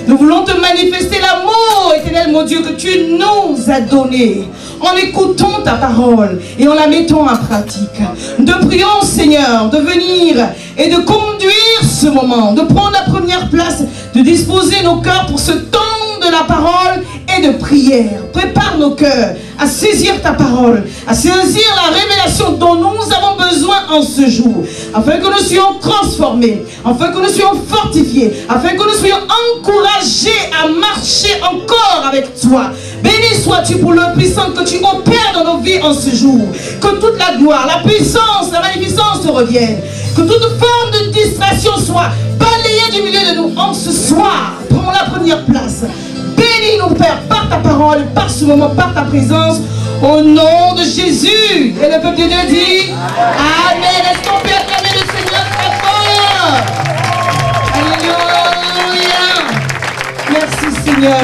Nous voulons te manifester l'amour, éternel mon Dieu, que tu nous as donné en écoutant ta parole et en la mettant en pratique. Nous te prions, Seigneur, de venir et de conduire ce moment, de prendre la première place, de disposer nos cœurs pour ce temps de la parole et de prière. Prépare nos cœurs à saisir ta parole, à saisir la révélation dont nous avons besoin en ce jour, afin que nous soyons transformés, afin que nous soyons fortifiés, afin que nous soyons encouragés à marcher encore avec toi. Béni sois-tu pour le puissant que tu opères dans nos vies en ce jour. Que toute la gloire, la puissance, la magnificence te reviennent. Que toute forme de distraction soit balayée du milieu de nous en ce soir. Prends la première place. Bénis-nous, Père, par ta parole, par ce moment, par ta présence, au nom de Jésus. Et le peuple de Dieu dit Amen. Est-ce qu'on peut acclamer le Seigneur très fort? Alléluia.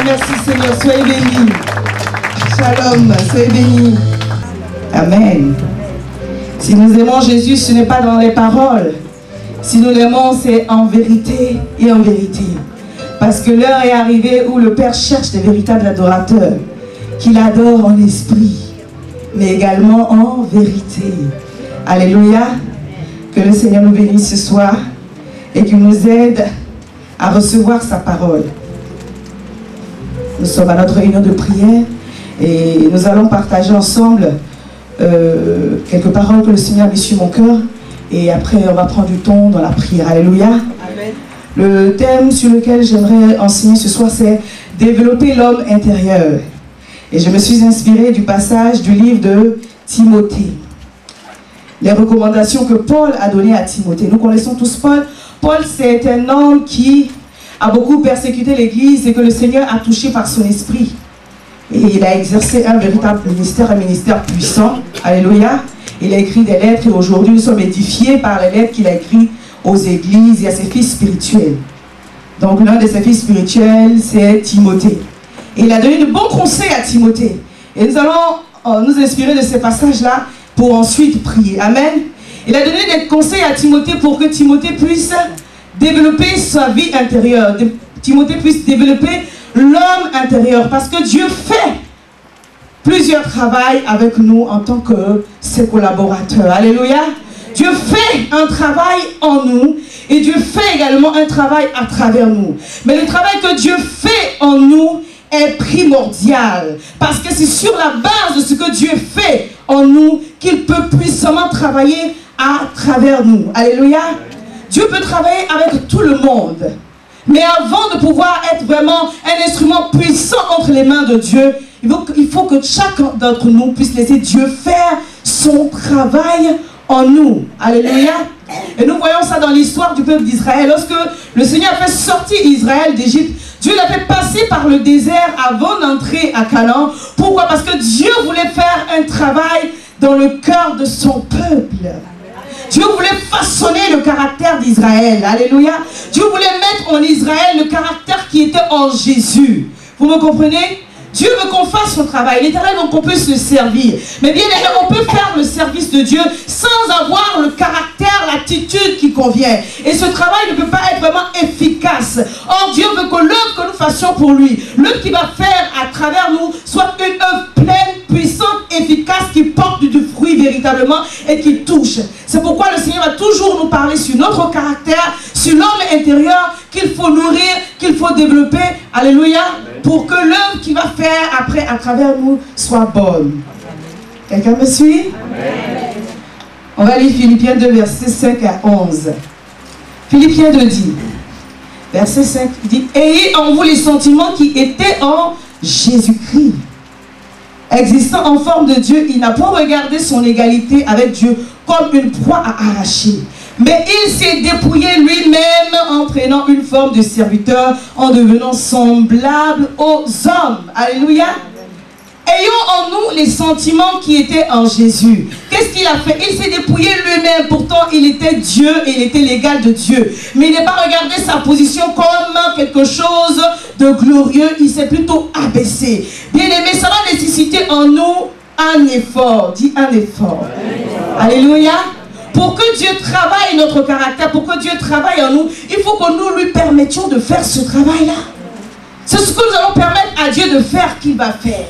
Merci Seigneur, soyez bénis. Shalom, soyez bénis. Amen. Si nous aimons Jésus, ce n'est pas dans les paroles. Si nous l'aimons, c'est en vérité et en vérité. Parce que l'heure est arrivée où le Père cherche des véritables adorateurs, qu'il adore en esprit, mais également en vérité. Alléluia. Que le Seigneur nous bénisse ce soir et qu'il nous aide à recevoir sa parole. Nous sommes à notre réunion de prière et nous allons partager ensemble quelques paroles que le Seigneur a mis sur mon cœur. Et après, on va prendre du temps dans la prière. Alléluia. Amen. Le thème sur lequel j'aimerais enseigner ce soir, c'est « Développer l'homme intérieur ». Et je me suis inspirée du passage du livre de Timothée. Les recommandations que Paul a données à Timothée. Nous connaissons tous Paul. Paul, c'est un homme qui a beaucoup persécuté l'Église et que le Seigneur a touché par son esprit. Et il a exercé un véritable ministère, un ministère puissant. Alléluia. Il a écrit des lettres et aujourd'hui nous sommes édifiés par les lettres qu'il a écrites aux églises et à ses fils spirituels. Donc l'un de ses fils spirituels, c'est Timothée. Et il a donné de bons conseils à Timothée. Et nous allons nous inspirer de ces passages-là pour ensuite prier. Amen. Il a donné des conseils à Timothée pour que Timothée puisse développer sa vie intérieure. Timothée puisse développer l'homme intérieur. Parce que Dieu fait plusieurs travaux avec nous en tant que ses collaborateurs. Alléluia. Dieu fait un travail en nous et Dieu fait également un travail à travers nous. Mais le travail que Dieu fait en nous est primordial. Parce que c'est sur la base de ce que Dieu fait en nous qu'il peut puissamment travailler à travers nous. Alléluia. Dieu peut travailler avec tout le monde. Mais avant de pouvoir être vraiment un instrument puissant entre les mains de Dieu, il faut que chacun d'entre nous puisse laisser Dieu faire son travail en nous. Alléluia. Et nous voyons ça dans l'histoire du peuple d'Israël. Lorsque le Seigneur a fait sortir Israël d'Égypte, Dieu l'a fait passer par le désert avant d'entrer à Canaan. Pourquoi? Parce que Dieu voulait faire un travail dans le cœur de son peuple. Dieu voulait façonner le caractère d'Israël. Alléluia. Dieu voulait mettre en Israël le caractère qui était en Jésus. Vous me comprenez? Dieu veut qu'on fasse son travail. L'Éternel veut qu'on puisse le servir. Mais bien évidemment, on peut faire le service de Dieu sans avoir le caractère, l'attitude qui convient. Et ce travail ne peut pas être vraiment efficace. Or, Dieu veut que l'œuvre que nous fassions pour lui, l'œuvre qu'il va faire à travers nous, soit une œuvre pleine, puissante, efficace, qui porte du fruit véritablement et qui touche. C'est pourquoi le Seigneur va toujours nous parler sur notre caractère, sur l'homme intérieur qu'il faut nourrir, qu'il faut développer. Alléluia. Pour que l'œuvre qu'il va faire après à travers nous soit bonne. Quelqu'un me suit? Amen. On va lire Philippiens 2, versets 5 à 11. Philippiens 2 dit, verset 5 dit, ayez en vous les sentiments qui étaient en Jésus-Christ. Existant en forme de Dieu, il n'a pas regardé son égalité avec Dieu comme une proie à arracher, Mais il s'est dépouillé lui-même en prenant une forme de serviteur, en devenant semblable aux hommes. Alléluia. Ayons en nous les sentiments qui étaient en Jésus. Qu'est-ce qu'il a fait? Il s'est dépouillé lui-même. Pourtant, il était Dieu et il était l'égal de Dieu. Mais il n'a pas regardé sa position comme quelque chose de glorieux. Il s'est plutôt abaissé. Bien aimé, ça va nécessiter en nous un effort. Dis un effort. Alléluia. Pour que Dieu travaille notre caractère, pour que Dieu travaille en nous, il faut que nous lui permettions de faire ce travail-là. C'est ce que nous allons permettre à Dieu de faire qu'il va faire.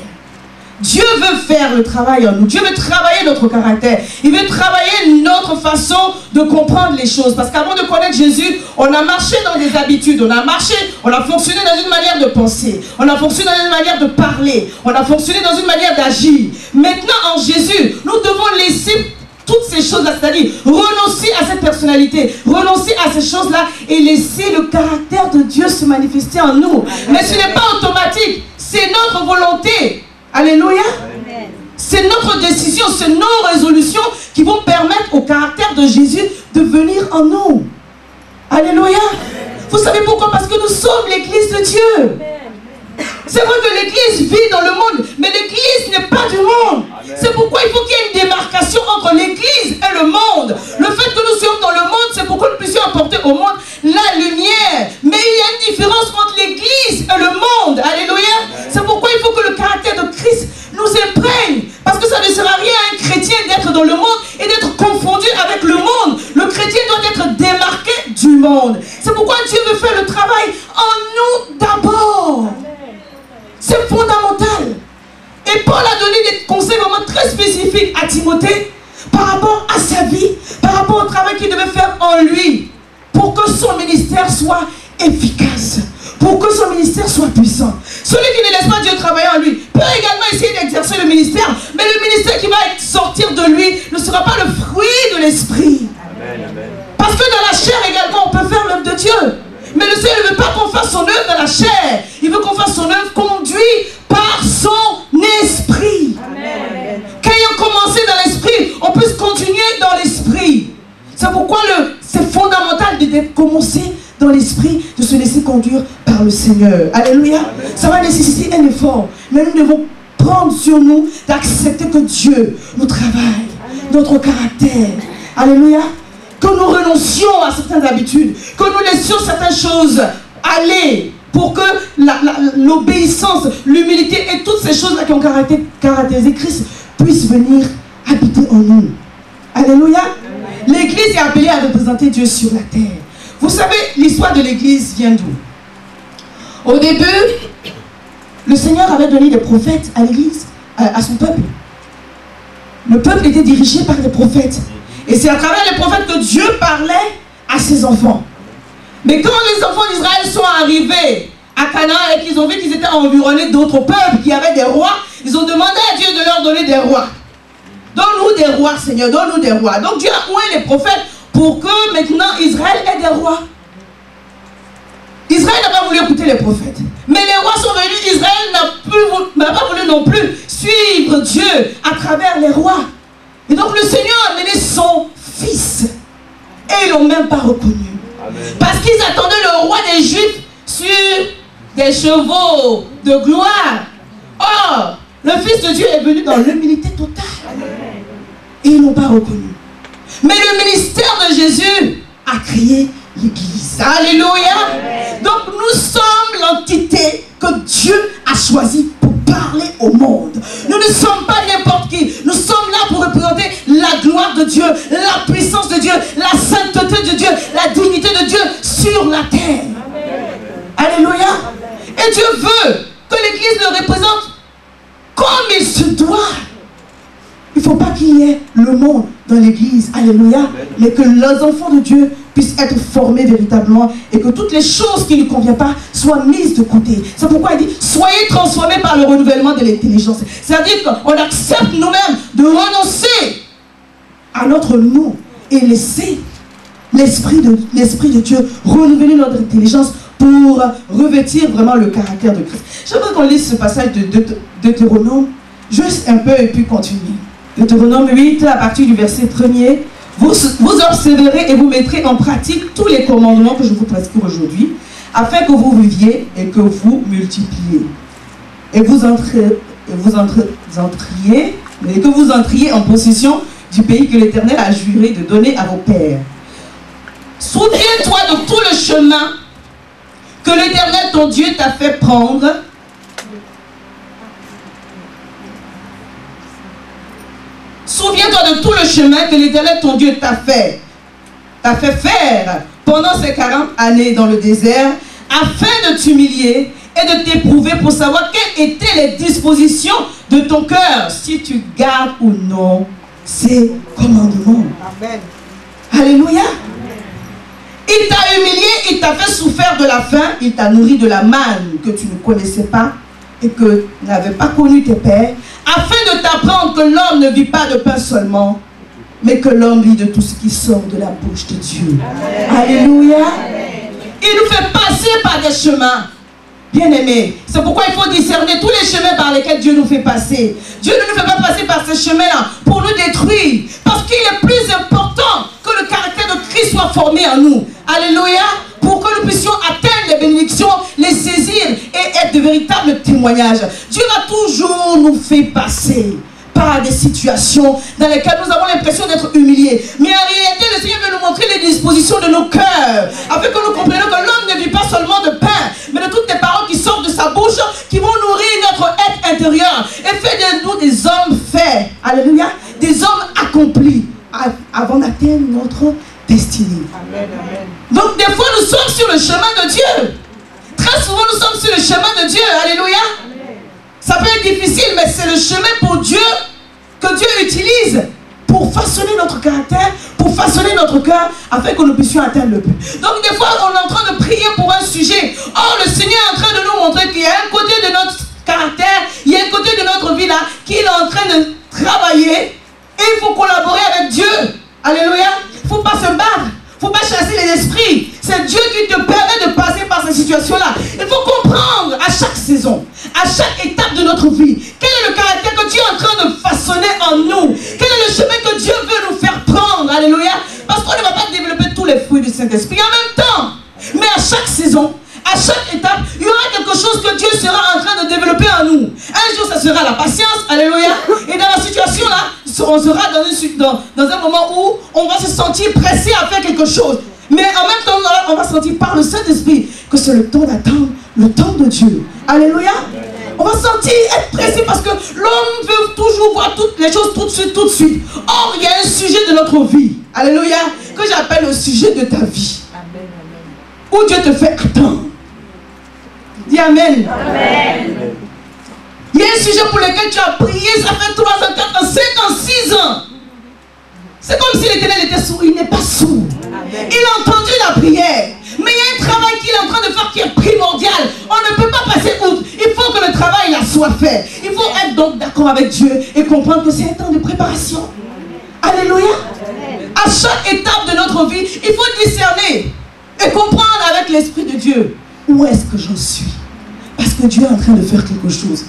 Dieu veut faire le travail en nous. Dieu veut travailler notre caractère. Il veut travailler notre façon de comprendre les choses. Parce qu'avant de connaître Jésus, on a marché dans des habitudes. On a marché, on a fonctionné dans une manière de penser. On a fonctionné dans une manière de parler. On a fonctionné dans une manière d'agir. Maintenant, en Jésus, nous devons laisser toutes ces choses-là, c'est-à-dire renoncer à cette personnalité, renoncer à ces choses-là et laisser le caractère de Dieu se manifester en nous. Mais ce n'est pas automatique. C'est notre volonté. Alléluia. C'est notre décision, c'est nos résolutions qui vont permettre au caractère de Jésus de venir en nous. Alléluia. Vous savez pourquoi? Parce que nous sommes l'église de Dieu. C'est vrai que l'église vit dans le monde, mais l'église n'est pas du monde. C'est pourquoi il faut qu'il y ait une démarcation entre l'église et le monde. Le fait que nous soyons dans le monde, c'est pour que nous puissions apporter au monde la lumière. Mais il y a une différence entre l'église et le monde. Alléluia. C'est pourquoi il faut que le caractère de Christ nous imprègne. Parce que ça ne sert à rien à un chrétien d'être dans le monde et d'être confondu avec le monde. Le chrétien doit être démarqué du monde. C'est pourquoi Dieu veut faire le travail en nous d'abord. C'est fondamental. Et Paul a donné des conseils vraiment très spécifiques à Timothée par rapport à sa vie, par rapport au travail qu'il devait faire en lui, pour que son ministère soit efficace, pour que son ministère soit puissant. Celui qui ne laisse pas Dieu travailler en lui peut également essayer d'exercer le ministère, mais le ministère qui va sortir de lui ne sera pas le fruit de l'esprit. Parce que dans la chair également, on peut faire l'œuvre de Dieu. Mais le Seigneur ne veut pas qu'on fasse son œuvre dans la chair. Il veut qu'on fasse son œuvre conduit par son esprit. Qu'ayant commencé dans l'esprit, on puisse continuer dans l'esprit. C'est pourquoi c'est fondamental de commencer dans l'esprit, de se laisser conduire par le Seigneur. Alléluia. Ça va nécessiter un effort. Mais nous devons prendre sur nous d'accepter que Dieu nous travaille, notre caractère. Alléluia. Que nous renoncions à certaines habitudes, que nous laissions certaines choses aller pour que l'obéissance, l'humilité et toutes ces choses-là qui ont caractérisé Christ puissent venir habiter en nous. Alléluia. L'église est appelée à représenter Dieu sur la terre. Vous savez, l'histoire de l'église vient d'où? Au début, le Seigneur avait donné des prophètes à l'église, à son peuple. Le peuple était dirigé par des prophètes. Et c'est à travers les prophètes que Dieu parlait à ses enfants. Mais quand les enfants d'Israël sont arrivés à Canaan et qu'ils ont vu qu'ils étaient environnés d'autres peuples qui avaient des rois, ils ont demandé à Dieu de leur donner des rois. Donne-nous des rois, Seigneur, donne-nous des rois. Donc Dieu a oué les prophètes pour que maintenant Israël ait des rois. Israël n'a pas voulu écouter les prophètes. Mais les rois sont venus, Israël n'a pas voulu non plus suivre Dieu à travers les rois. Et donc le Seigneur a amené son fils. Et ils ne l'ont même pas reconnu. Amen. Parce qu'ils attendaient le roi des Juifs sur des chevaux de gloire. Or, le Fils de Dieu est venu dans l'humilité totale. Amen. Et ils ne l'ont pas reconnu. Mais le ministère de Jésus a créé l'Église. Alléluia. Amen. Donc nous sommes l'entité que Dieu a choisie pour parler au monde. Nous ne sommes pas n'importe qui. Nous sommes là pour représenter la gloire de Dieu, la puissance de Dieu, la sainteté de Dieu, la dignité de Dieu sur la terre. Amen. Alléluia. Amen. Et Dieu veut que l'Église le représente comme il se doit. Il ne faut pas qu'il y ait le monde dans l'Église. Alléluia. Amen. Mais que les enfants de Dieu puissent être formés véritablement et que toutes les choses qui ne lui conviennent pas soient mises de côté. C'est pourquoi il dit, soyez transformés par le renouvellement de l'intelligence. C'est-à-dire qu'on accepte nous-mêmes de renoncer à notre nous et laisser l'Esprit de Dieu renouveler notre intelligence pour revêtir vraiment le caractère de Christ. J'aimerais qu'on lise ce passage de Deutéronome, juste un peu et puis continuer. Deutéronome 8, à partir du verset 1er Vous observerez et vous mettrez en pratique tous les commandements que je vous prescris aujourd'hui, afin que vous viviez et que vous multipliez. Et que vous entriez en possession du pays que l'Éternel a juré de donner à vos pères. Souviens-toi de tout le chemin que l'Éternel ton Dieu t'a fait prendre. Souviens-toi de tout le chemin que l'Éternel ton Dieu t'a fait faire pendant ces 40 années dans le désert, afin de t'humilier et de t'éprouver pour savoir quelles étaient les dispositions de ton cœur, si tu gardes ou non ces commandements. Amen. Alléluia. Il t'a humilié, il t'a fait souffrir de la faim, il t'a nourri de la manne que tu ne connaissais pas et que n'avaient pas connu tes pères, afin de t'apprendre que l'homme ne vit pas de pain seulement, mais que l'homme vit de tout ce qui sort de la bouche de Dieu. Amen. Alléluia. Amen. Il nous fait passer par des chemins. Bien-aimés, c'est pourquoi il faut discerner tous les chemins par lesquels Dieu nous fait passer. Dieu ne nous fait pas passer par ces chemins-là pour nous détruire. Parce qu'il est plus important que le caractère de Christ soit formé en nous. Alléluia. Pour que nous puissions atteindre les bénédictions, les saisir et être de véritables témoignages. Dieu va toujours nous faire passer par des situations dans lesquelles nous avons l'impression d'être humiliés. Mais en réalité, le Seigneur veut nous montrer les dispositions de nos cœurs, afin que nous comprenions que l'homme ne vit pas seulement de pain, mais de toutes les paroles qui sortent de sa bouche, qui vont nourrir notre être intérieur et faire de nous des hommes faits. Alléluia. Des hommes accomplis avant d'atteindre notre destinée. Amen, amen. Donc des fois, nous sommes sur le chemin de Dieu. Très souvent, nous sommes sur le chemin de Dieu. Alléluia. Ça peut être difficile, mais c'est le chemin pour Dieu que Dieu utilise pour façonner notre caractère, pour façonner notre cœur, afin que nous puissions atteindre le but. Donc des fois, on est en train de prier pour un sujet. Or, le Seigneur est en train de nous montrer qu'il y a un côté de notre caractère, il y a un côté de notre vie là, qu'il est en train de travailler. Et il faut collaborer avec Dieu. Alléluia. Il ne faut pas se battre. Il ne faut pas chasser les esprits. C'est Dieu qui te permet de passer par ces situations-là. Il faut comprendre à chaque saison, à chaque étape de notre vie, quel est le caractère que Dieu est en train de façonner en nous. Quel est le chemin que Dieu veut nous faire prendre. Alléluia. Parce qu'on ne va pas développer tous les fruits du Saint-Esprit en même temps. Mais à chaque saison, à chaque étape, il y aura quelque chose que Dieu sera en train de développer en nous. Un jour, ça sera la patience. Alléluia. Et dans la situation-là, on sera dans un moment où on va se sentir pressé à faire quelque chose. Mais en même temps, on va sentir par le Saint-Esprit que c'est le temps d'attendre le temps de Dieu. Alléluia. On va sentir être pressé parce que l'homme veut toujours voir toutes les choses tout de suite, tout de suite. Or, il y a un sujet de notre vie. Alléluia. Que j'appelle le sujet de ta vie. Où Dieu te fait attendre. Dis Amen. Amen. Il y a un sujet pour lequel tu as prié, ça fait 3 ans, 4 ans, 5 ans, 6 ans. C'est comme si l'Éternel était sourd. Il n'est pas sourd. Amen. Il a entendu la prière. Mais il y a un travail qu'il est en train de faire qui est primordial. On ne peut pas passer outre. Il faut que le travail là soit fait. Il faut être donc d'accord avec Dieu et comprendre que c'est un temps de préparation. Alléluia. À chaque étape de notre vie, il faut discerner et comprendre avec l'Esprit de Dieu où est-ce que j'en suis. Parce que Dieu est en train de faire quelque chose.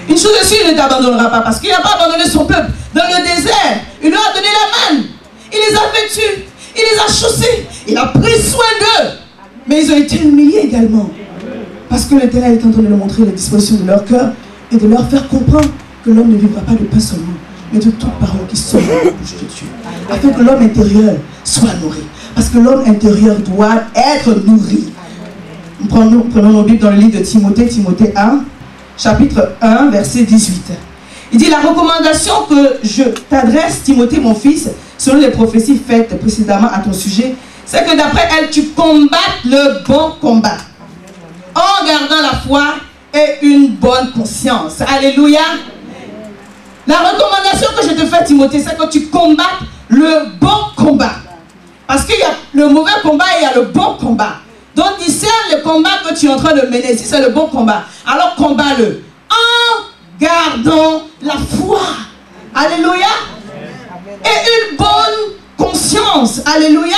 Une chose est sûre, il ne t'abandonnera pas. Parce qu'il n'a pas abandonné son peuple. Dans le désert, il leur a donné la manne. Il les a vêtus. Il les a chaussés. Il a pris soin d'eux. Mais ils ont été humiliés également. Parce que l'Éternel est en train de leur montrer la disposition de leur cœur et de leur faire comprendre que l'homme ne vivra pas de pain seulement, mais de toute parole qui sort de la bouche de Dieu. Afin que l'homme intérieur soit nourri. Parce que l'homme intérieur doit être nourri. Prenons nos Bibles dans le livre de Timothée, Timothée 1, chapitre 1, verset 18. Il dit: la recommandation que je t'adresse, Timothée, mon fils, selon les prophéties faites précédemment à ton sujet, c'est que d'après elle, tu combattes le bon combat, en gardant la foi et une bonne conscience. Alléluia. La recommandation que je te fais, Timothée, c'est que tu combattes le bon combat. Parce qu'il y a le mauvais combat et il y a le bon combat. Donc discerne le combat que tu es en train de mener. Si c'est le bon combat, alors combat-le en gardant la foi. Alléluia. Et une bonne conscience. Alléluia.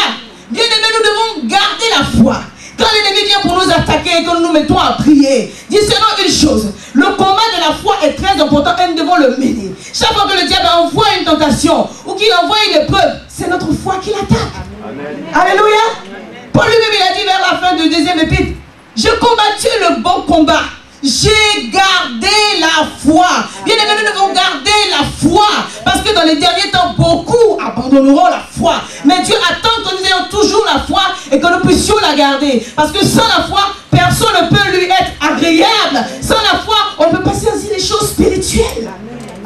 Bien aimé, nous devons garder la foi. Quand l'ennemi vient pour nous attaquer et que nous nous mettons à prier, discernons une chose: le combat de la foi est très important et nous devons le mener. Chaque fois que le diable envoie une tentation ou qu'il envoie une épreuve, c'est notre foi qui l'attaque. Alléluia. Paul lui-même, il a dit vers la fin du deuxième épître, j'ai combattu le bon combat. J'ai gardé la foi. Bien aimés, nous devons garder la foi. Parce que dans les derniers temps, beaucoup abandonneront la foi. Mais Dieu attend que nous ayons toujours la foi et que nous puissions la garder. Parce que sans la foi, personne ne peut lui être agréable. Sans la foi, on ne peut pas saisir les choses spirituelles.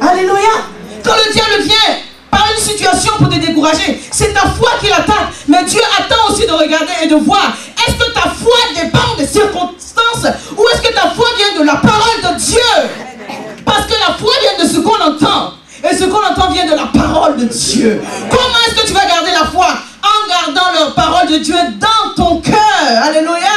Alléluia. Quand le diable vient par une situation pour te décourager, c'est ta foi qui l'attaque. Mais Dieu attend aussi de regarder et de voir, est-ce que ta foi dépend des circonstances ou est-ce que ta foi vient de la parole de Dieu? Parce que la foi vient de ce qu'on entend. Et ce qu'on entend vient de la parole de Dieu. Comment est-ce que tu vas garder la foi? En gardant la parole de Dieu dans ton cœur. Alléluia.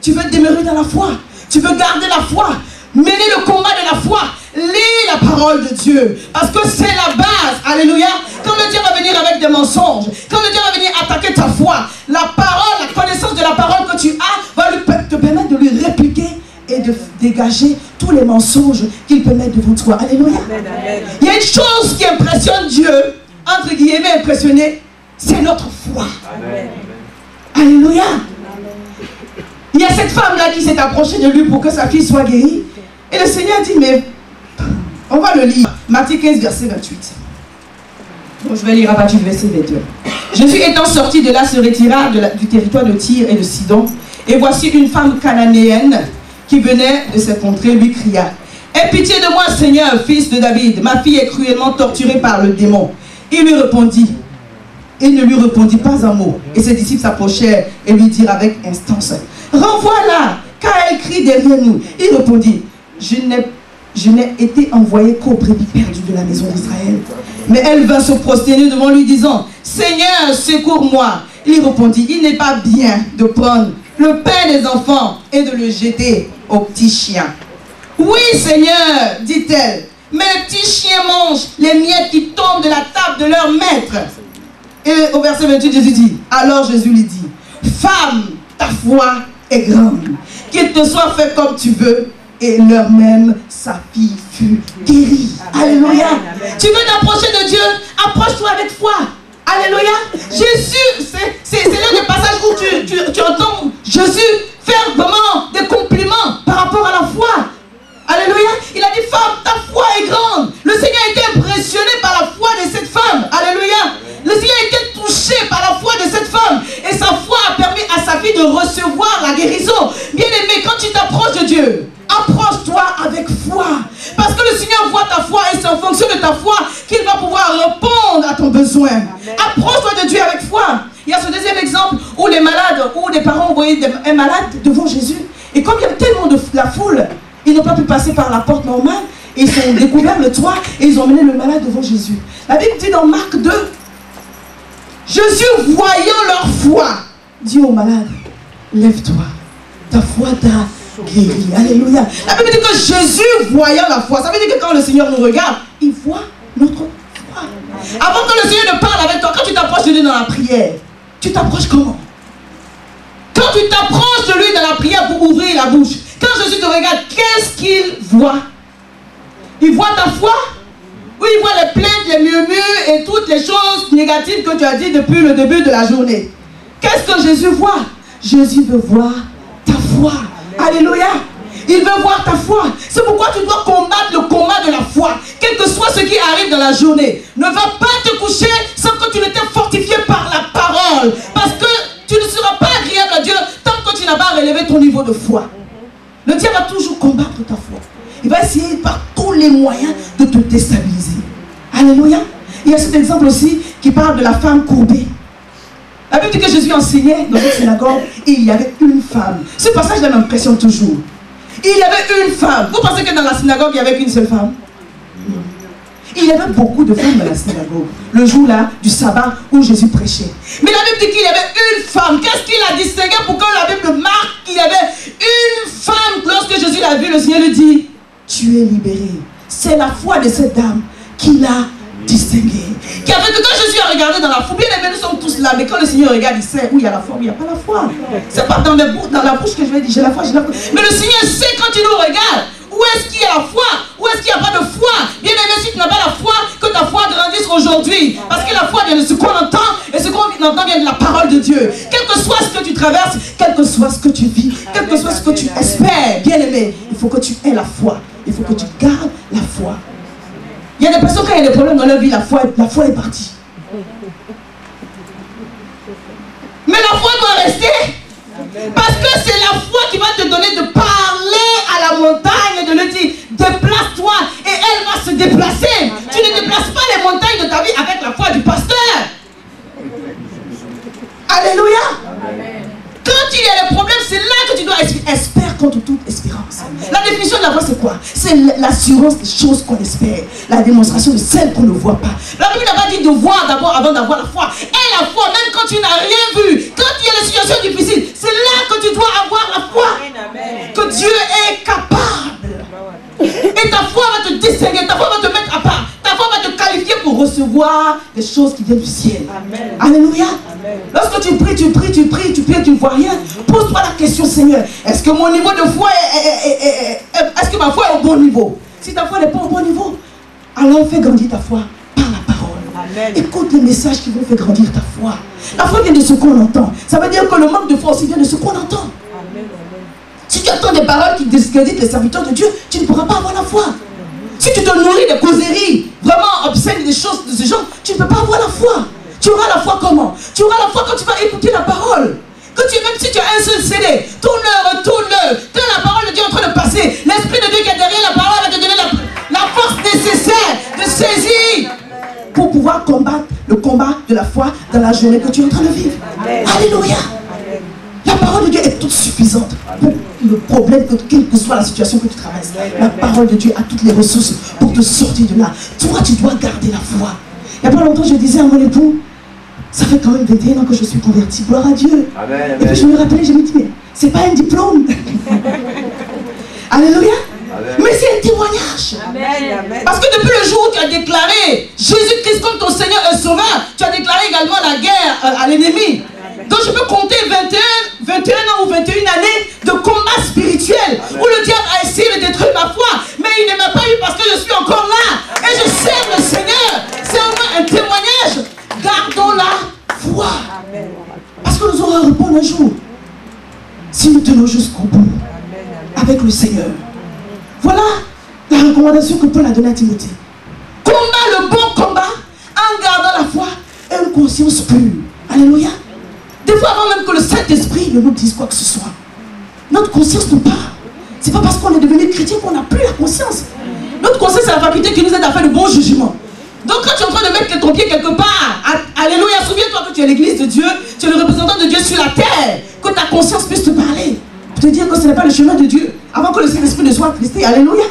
Tu veux demeurer dans la foi. Tu veux garder la foi. Mener le combat de la foi. Lis la parole de Dieu. Parce que c'est la base. Alléluia. Quand le diable va venir avec des mensonges, quand le diable va venir attaquer ta foi, la parole, la connaissance de la parole que tu as va te permettre de lui répliquer et de dégager tous les mensonges qu'il peut mettre devant toi. Alléluia. Il y a une chose qui impressionne Dieu, entre guillemets impressionné, c'est notre foi. Alléluia. Il y a cette femme-là qui s'est approchée de lui pour que sa fille soit guérie. Et le Seigneur dit, mais on va le lire. Matthieu 15, verset 28. Donc je vais lire à partir du verset 22. Jésus étant sorti de là se retira du territoire de Tyr et de Sidon. Et voici une femme cananéenne qui venait de cette contrée lui cria, aie pitié de moi, Seigneur, fils de David. Ma fille est cruellement torturée par le démon. Il lui répondit. Il ne lui répondit pas un mot. Et ses disciples s'approchèrent et lui dirent avec instance, renvoie-la, car elle crie derrière nous. Il répondit, je n'ai été envoyé qu'aux brebis perdues de la maison d'Israël. Mais elle vint se prosterner devant lui, disant, Seigneur, secours-moi. Il répondit, il n'est pas bien de prendre le pain des enfants et de le jeter aux petits chiens. Oui, Seigneur, dit-elle, mais les petits chiens mangent les miettes qui tombent de la table de leur maître. Et au verset 28, Jésus dit, alors Jésus lui dit, femme, ta foi est grande, qu'il te soit fait comme tu veux. Et l'heure même, sa fille fut guérie. Alléluia. Tu veux t'approcher de Dieu? Approche-toi avec foi. Alléluia. Jésus, c'est là le passage où tu entends Jésus faire vraiment des compliments par rapport à la foi. Alléluia. Il a dit, femme, ta foi est grande. Le Seigneur a été impressionné par la foi de cette femme. Alléluia. Le Seigneur a été touché par la foi de cette femme. Et sa foi a permis à sa fille de recevoir la guérison. Bien aimé, quand tu t'approches de Dieu, approche-toi avec foi. Parce que le Seigneur voit ta foi et c'est en fonction de ta foi qu'il va pouvoir répondre à ton besoin. Approche-toi de Dieu avec foi. Il y a ce deuxième exemple où les malades, où des parents envoyaient un malade devant Jésus. Et comme il y avait tellement de la foule, ils n'ont pas pu passer par la porte normale. Et ils ont découvert le toit et ils ont emmené le malade devant Jésus. La Bible dit dans Marc 2, Jésus, voyant leur foi, dit au malade, lève-toi, ta foi t'a guéri. Alléluia. La Bible dit que Jésus, voyant la foi, ça veut dire que quand le Seigneur nous regarde, il voit notre foi. Avant que le Seigneur ne parle avec toi, quand tu t'approches de lui dans la prière, tu t'approches comment? Quand tu t'approches de lui dans la prière pour ouvrir la bouche, quand Jésus te regarde, qu'est-ce qu'il voit? Il voit ta foi? Oui, il voit les plaintes, les murmures et toutes les choses négatives que tu as dites depuis le début de la journée. Qu'est-ce que Jésus voit? Jésus veut voir ta foi. Alléluia. Il veut voir ta foi. C'est pourquoi tu dois combattre le combat de la foi. Quel que soit ce qui arrive dans la journée, ne va pas te coucher sans que tu ne t'aies fortifié par la parole. Parce que tu ne seras pas agréable à Dieu tant que tu n'as pas relevé ton niveau de foi. Le diable va toujours combattre ta foi. Il va essayer par tous les moyens de te déstabiliser. Alléluia. Il y a cet exemple aussi qui parle de la femme courbée. La Bible dit que Jésus enseignait dans une synagogue et il y avait une femme. Ce passage-là m'impressionne toujours. Il y avait une femme. Vous pensez que dans la synagogue, il n'y avait qu'une seule femme? Il y avait beaucoup de femmes dans la synagogue. Le jour-là du sabbat où Jésus prêchait. Mais la Bible dit qu'il y avait une femme. Qu'est-ce qu'il a distingué pour que la Bible marque qu'il y avait une femme? Lorsque Jésus l'a vu, le Seigneur lui dit, tu es libéré. C'est la foi de cette dame qui l'a distingué. Qui a fait que quand Jésus a regardé dans la foule, bien aimé, nous sommes tous là, mais quand le Seigneur regarde, il sait où il y a la foi, où il n'y a pas la foi. C'est pas dans la bouche que je vais dire, j'ai la foi, j'ai la foi. Mais le Seigneur sait quand il nous regarde, où est-ce qu'il y a la foi, où est-ce qu'il n'y a pas de foi. Bien aimé, si tu n'as pas la foi, que ta foi grandisse aujourd'hui. aujourd'hui. Parce que la foi vient de ce qu'on entend, et ce qu'on entend vient de la parole de Dieu. Quel que soit ce que tu traverses, quel que soit ce que tu vis, quel que soit ce que tu espères, bien aimé, il faut que tu aies la foi. Il faut que tu gardes la foi. Il y a des personnes, quand il y a des problèmes dans leur vie, la foi est partie. Mais la foi doit rester. Parce que c'est la foi qui va te donner de parler à la montagne et de lui dire, déplace-toi, et elle va se déplacer. Amen. Tu ne déplaces pas les montagnes de ta vie avec la foi du pasteur. Alléluia. Amen. Quand il y a des problèmes, c'est là que tu dois espérer contre toute espérance. Amen. La définition de la foi, c'est quoi? C'est l'assurance des choses qu'on espère, la démonstration de celles qu'on ne voit pas. La Bible n'a pas dit de voir d'abord avant d'avoir la foi. Et la foi, même quand tu n'as rien vu, quand il y a des situations difficiles, c'est là que tu dois avoir la foi. Amen. Que Dieu est capable. Et ta foi va te distinguer, ta foi va te mettre à part, ta foi va te qualifier pour recevoir les choses qui viennent du ciel. Amen. Alléluia. Amen. Lorsque tu pries, tu ne vois rien, pose-toi la question, Seigneur, est-ce que mon niveau de foi est-ce que ma foi est au bon niveau? Si ta foi n'est pas au bon niveau, alors fais grandir ta foi par la parole. Amen. Écoute les messages qui vont faire grandir ta foi. La foi vient de ce qu'on entend. Ça veut dire que le manque de foi aussi vient de ce qu'on entend. Amen. Si tu entends des paroles qui discréditent les serviteurs de Dieu, tu ne pourras pas avoir la foi. Si tu te nourris de causeries vraiment obscènes, des choses de ce genre, tu ne peux pas avoir la foi. Tu auras la foi comment? Tu auras la foi quand tu vas écouter la parole. Même si tu as un seul CD, tourne-le, retourne-le. Quand la parole de Dieu est en train de passer, l'Esprit de Dieu qui est derrière la parole va te donner la force nécessaire de saisir pour pouvoir combattre le combat de la foi dans la journée que tu es en train de vivre. Amen. Alléluia. Amen. La parole de Dieu est toute suffisante pour le problème, quelle que soit la situation que tu traverses. La parole de Dieu a toutes les ressources pour te sortir de là. Toi, tu dois garder la foi. Il n'y a pas longtemps, je disais à mon époux, ça fait quand même 21 ans que je suis converti, gloire à Dieu. Amen. Et puis je me rappelais, je me dis, mais c'est pas un diplôme. Alléluia. Amen. Mais c'est un témoignage. Amen. Parce que depuis le jour où tu as déclaré Jésus-Christ comme ton Seigneur et Sauveur, tu as déclaré également la guerre à l'ennemi. Donc je peux compter 21 ans ou 21 années de combat spirituel. Amen. Où le diable a essayé de détruire ma foi. Mais il ne m'a pas eu parce que je suis encore là. Et je sers le Seigneur. C'est au moins un témoignage. Gardons la foi. Amen. Parce que nous aurons à répondre un jour. Si nous tenons jusqu'au bout. Avec le Seigneur. Voilà la recommandation que Paul a donnée à Timothée. Combat le bon combat en gardant la foi et une conscience pure. Alléluia. Des fois avant même que le Saint-Esprit ne nous dise quoi que ce soit. Notre conscience nous parle. C'est pas parce qu'on est devenu chrétien qu'on n'a plus la conscience. Notre conscience, c'est la faculté qui nous aide à faire le bon jugement. Donc quand tu es en train de mettre ton pied quelque part, alléluia, souviens-toi que tu es l'église de Dieu, tu es le représentant de Dieu sur la terre, que ta conscience puisse te parler, pour te dire que ce n'est pas le chemin de Dieu, avant que le Saint-Esprit ne soit attristé. Alléluia.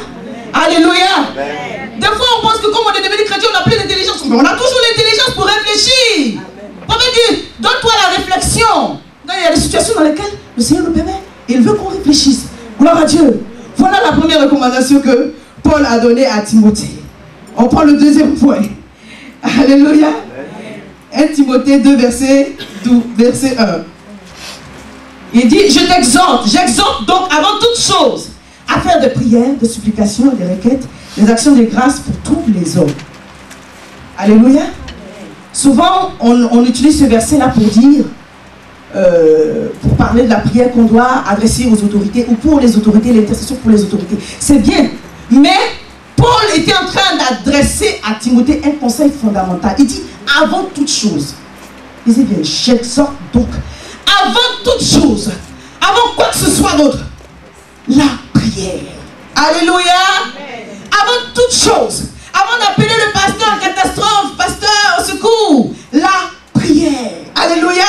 Alléluia. Amen. Des fois on pense que comme on est devenu chrétien, on n'a plus d'intelligence, mais on a toujours l'intelligence pour réfléchir. On veut dire, donne-toi la réflexion. Il y a des situations dans lesquelles le Seigneur nous permet, et il veut qu'on réfléchisse. Gloire à Dieu. Voilà la première recommandation que Paul a donnée à Timothée. On prend le deuxième point. Alléluia. 1 Timothée 2, verset 1. Il dit, j'exhorte donc avant toute chose à faire des prières, des supplications, des requêtes, des actions de grâce pour tous les hommes. Alléluia. Souvent, on utilise ce verset-là pour dire, pour parler de la prière qu'on doit adresser aux autorités, ou pour les autorités, l'intercession pour les autorités. C'est bien, mais Paul était en train d'adresser à Timothée un conseil fondamental. Il dit, avant toute chose, il dit bien, j'exhorte donc, avant toute chose, avant quoi que ce soit d'autre, la prière. Alléluia. Amen. Avant toute chose, avant d'appeler le pasteur en catastrophe, pasteur au secours, la prière. Alléluia.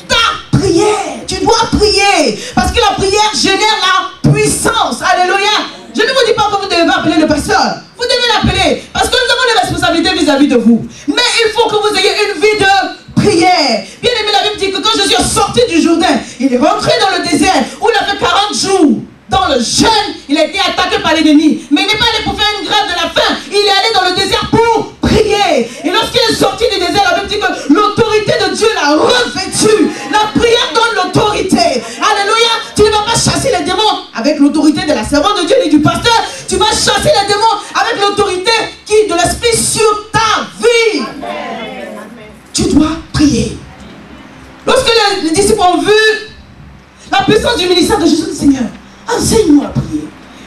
Ta prière, tu dois prier, parce que la prière génère la puissance. Alléluia. Je ne vous dis pas que vous devez appeler le pasteur. Vous devez l'appeler. Parce que nous avons des responsabilités vis-à-vis de vous. Mais il faut que vous ayez une vie de prière. Bien aimé, la Bible dit que quand Jésus est sorti du Jourdain, il est rentré dans le désert où il a fait 40 jours. Dans le jeûne, il a été attaqué par l'ennemi. Mais il n'est pas allé pour faire une grève de la faim. Il est allé dans le désert pour prier. Et lorsqu'il est sorti du désert, la Bible dit que l'autorité de Dieu l'a revêtu. La prière donne l'autorité. Alléluia. Tu ne vas pas chasser les démons avec l'autorité de la servante de Dieu ni du pasteur. Tu vas chasser les démons avec l'autorité de l'esprit sur ta vie. Amen.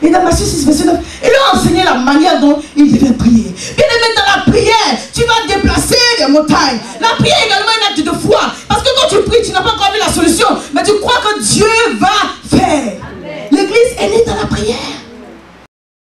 Et dans Matthieu 6, verset 9, il leur a enseigné la manière dont il devait prier. Bien aimé, dans la prière, tu vas déplacer des montagnes. La prière est également un acte de foi. Parce que quand tu pries, tu n'as pas encore vu la solution. Mais tu crois que Dieu